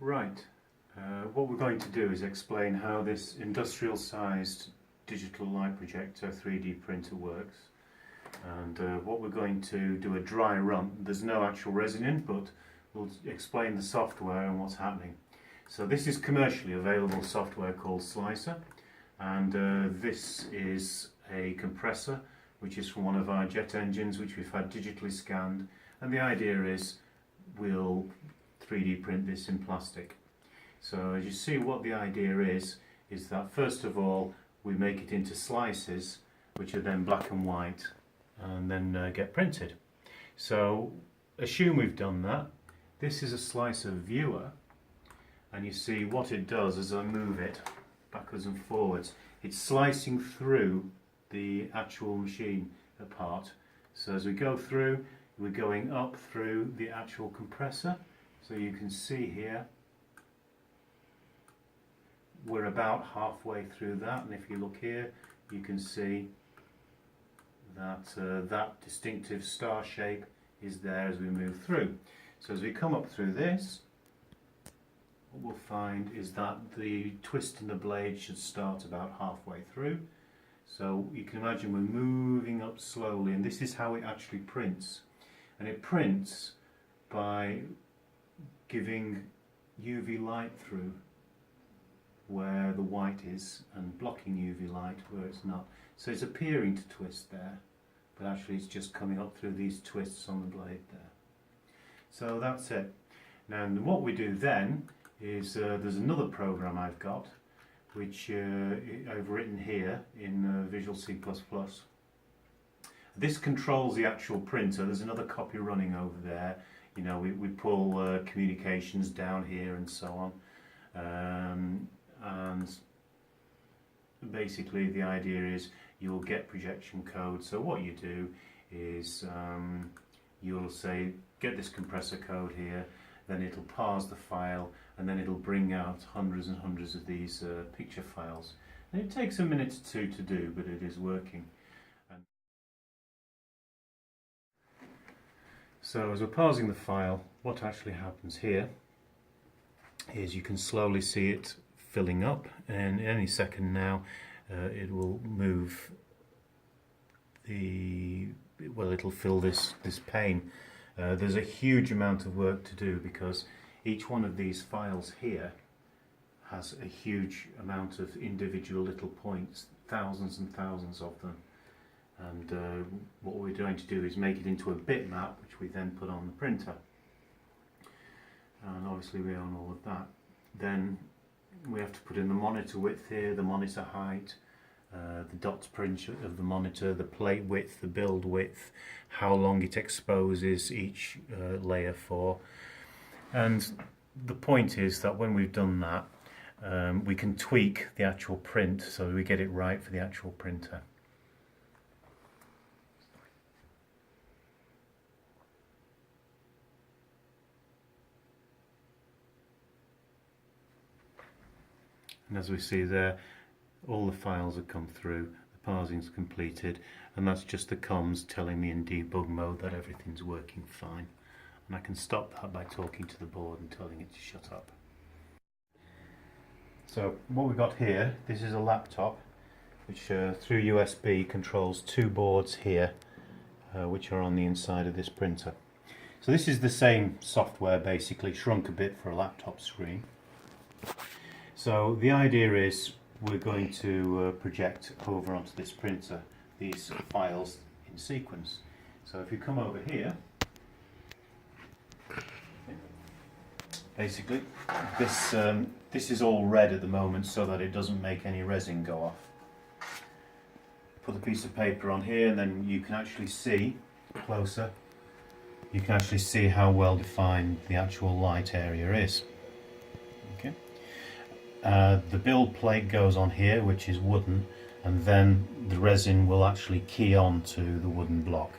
Right, what we're going to do is explain how this industrial sized digital light projector 3D printer works, and what we're going to do a dry run. There's no actual resin in, but we'll explain the software and what's happening. So this is commercially available software called Slicer, and this is a compressor which is from one of our jet engines which we've had digitally scanned, and the idea is we'll 3D print this in plastic. So as you see, what the idea is that first of all we make it into slices which are then black and white and then get printed. So assume we've done that. This is a slicer viewer, and you see what it does as I move it backwards and forwards. It's slicing through the actual machine part. So as we go through, we're going up through the actual compressor. So you can see here we're about halfway through that, and if you look here you can see that that distinctive star shape is there as we move through. So as we come up through this, what we'll find is that the twist in the blade should start about halfway through. So you can imagine we're moving up slowly, and this is how it actually prints. And it prints by giving UV light through where the white is and blocking UV light where it's not. So it's appearing to twist there, but actually it's just coming up through these twists on the blade there. So that's it. Now what we do then is there's another program I've got which I've written here in Visual C++. This controls the actual printer. There's another copy running over there. You know, we pull communications down here and so on. And basically the idea is you'll get projection code. So what you do is you'll say get this compressor code here, then it'll parse the file, and then it'll bring out hundreds and hundreds of these picture files. And it takes a minute or two to do, but it is working. So as we're parsing the file, what actually happens here is you can slowly see it filling up, and any second now it will move it'll fill this pane. There's a huge amount of work to do because each one of these files here has a huge amount of individual little points, thousands and thousands of them. And what we're going to do is make it into a bitmap which we then put on the printer. And obviously we own all of that. Then we have to put in the monitor width here, the monitor height, the dot print of the monitor, the plate width, the build width, how long it exposes each layer for. And the point is that when we've done that, we can tweak the actual print so we get it right for the actual printer. And as we see there, all the files have come through, the parsing's completed, and that's just the comms telling me in debug mode that everything's working fine. And I can stop that by talking to the board and telling it to shut up. So what we've got here, this is a laptop which through USB controls two boards here which are on the inside of this printer. So this is the same software, basically shrunk a bit for a laptop screen. So the idea is we're going to project over onto this printer these files in sequence. So if you come over here, basically this is all red at the moment so that it doesn't make any resin go off. Put a piece of paper on here, and then you can actually see closer. You can actually see how well defined the actual light area is. Okay. The build plate goes on here, which is wooden, and then the resin will actually key on to the wooden block.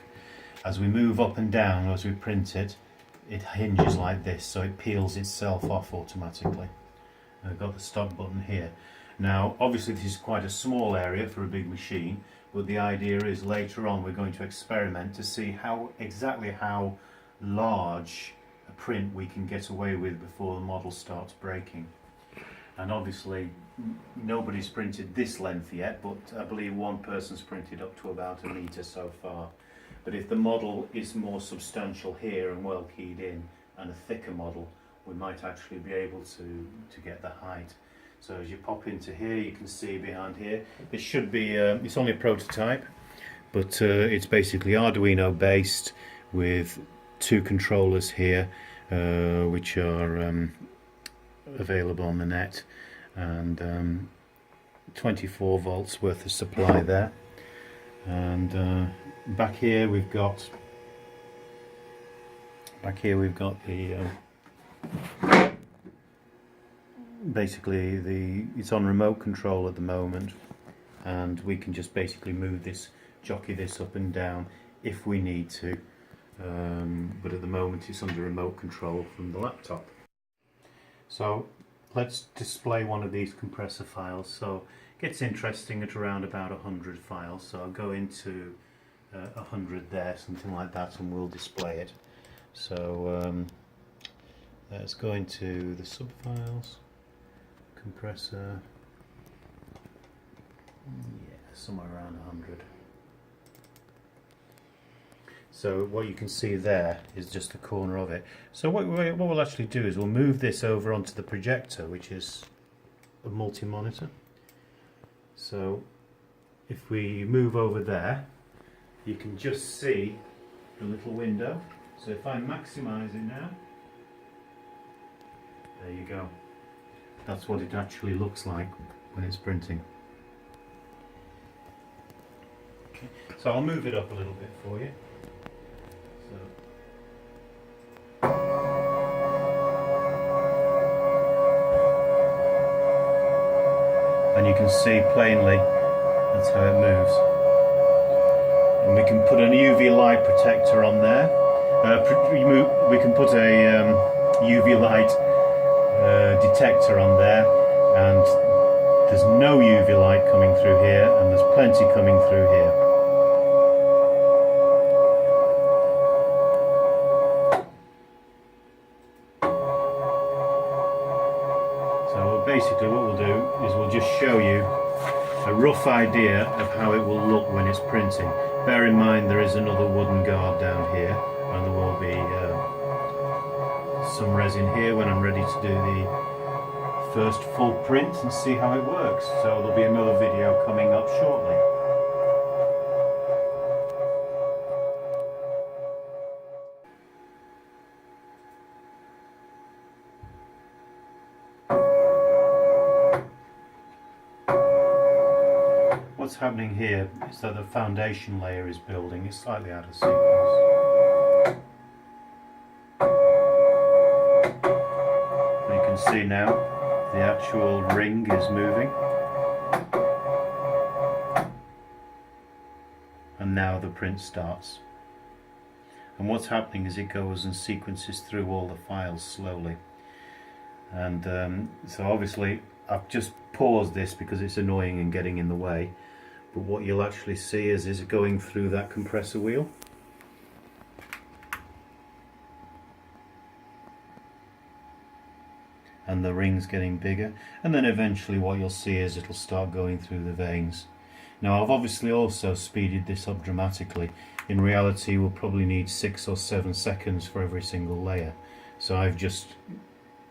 As we move up and down, as we print it, it hinges like this, so it peels itself off automatically. I've got the stop button here. Now obviously this is quite a small area for a big machine, but the idea is later on we're going to experiment to see exactly how large a print we can get away with before the model starts breaking. And obviously nobody's printed this length yet, but I believe one person's printed up to about 1 metre so far. But if the model is more substantial here and well keyed in, and a thicker model, we might actually be able to get the height. So as you pop into here, you can see behind here, it should be, it's only a prototype, but it's basically Arduino based with 2 controllers here, which are available on the net, and 24 volts worth of supply there. And back here we've got the basically it's on remote control at the moment, and we can just basically move this, jockey this up and down if we need to, but at the moment it's under remote control from the laptop. So let's display one of these compressor files. So it gets interesting at around about 100 files, so I'll go into 100 there, something like that, and we'll display it. So let's go into the subfiles, compressor, yeah, somewhere around 100. So what you can see there is just the corner of it. So what we'll actually do is we'll move this over onto the projector, which is a multi-monitor. So if we move over there, you can just see the little window. So if I maximise it now, there you go. That's what it actually looks like when it's printing. Okay. So I'll move it up a little bit for you. And you can see plainly that's how it moves. And we can put an UV light protector on there. We can put a UV light detector on there, and there's no UV light coming through here, and there's plenty coming through here. So basically what we'll do is we'll just show you a rough idea of how it will look when it's printing. Bear in mind there is another wooden guard down here, and there will be some resin here when I'm ready to do the first full print and see how it works. So there'll be another video coming up shortly. What's happening here is that the foundation layer is building. It's slightly out of sequence. You can see now the actual ring is moving, and now the print starts. And what's happening is it goes and sequences through all the files slowly. And so obviously I've just paused this because it's annoying and getting in the way. But what you'll actually see is it going through that compressor wheel. And the ring's getting bigger, and then eventually what you'll see is it'll start going through the veins. Now I've obviously also speeded this up dramatically. In reality we'll probably need 6 or 7 seconds for every single layer. So I've just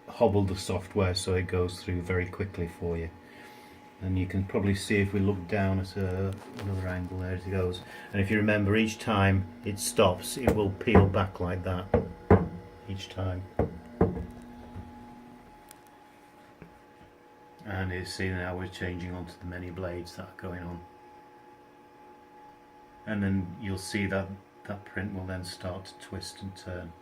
hobbled the software so it goes through very quickly for you. And you can probably see if we look down at another angle, there it goes. And if you remember, each time it stops it will peel back like that each time. And you see now we're changing onto the many blades that are going on. And then you'll see that that print will then start to twist and turn.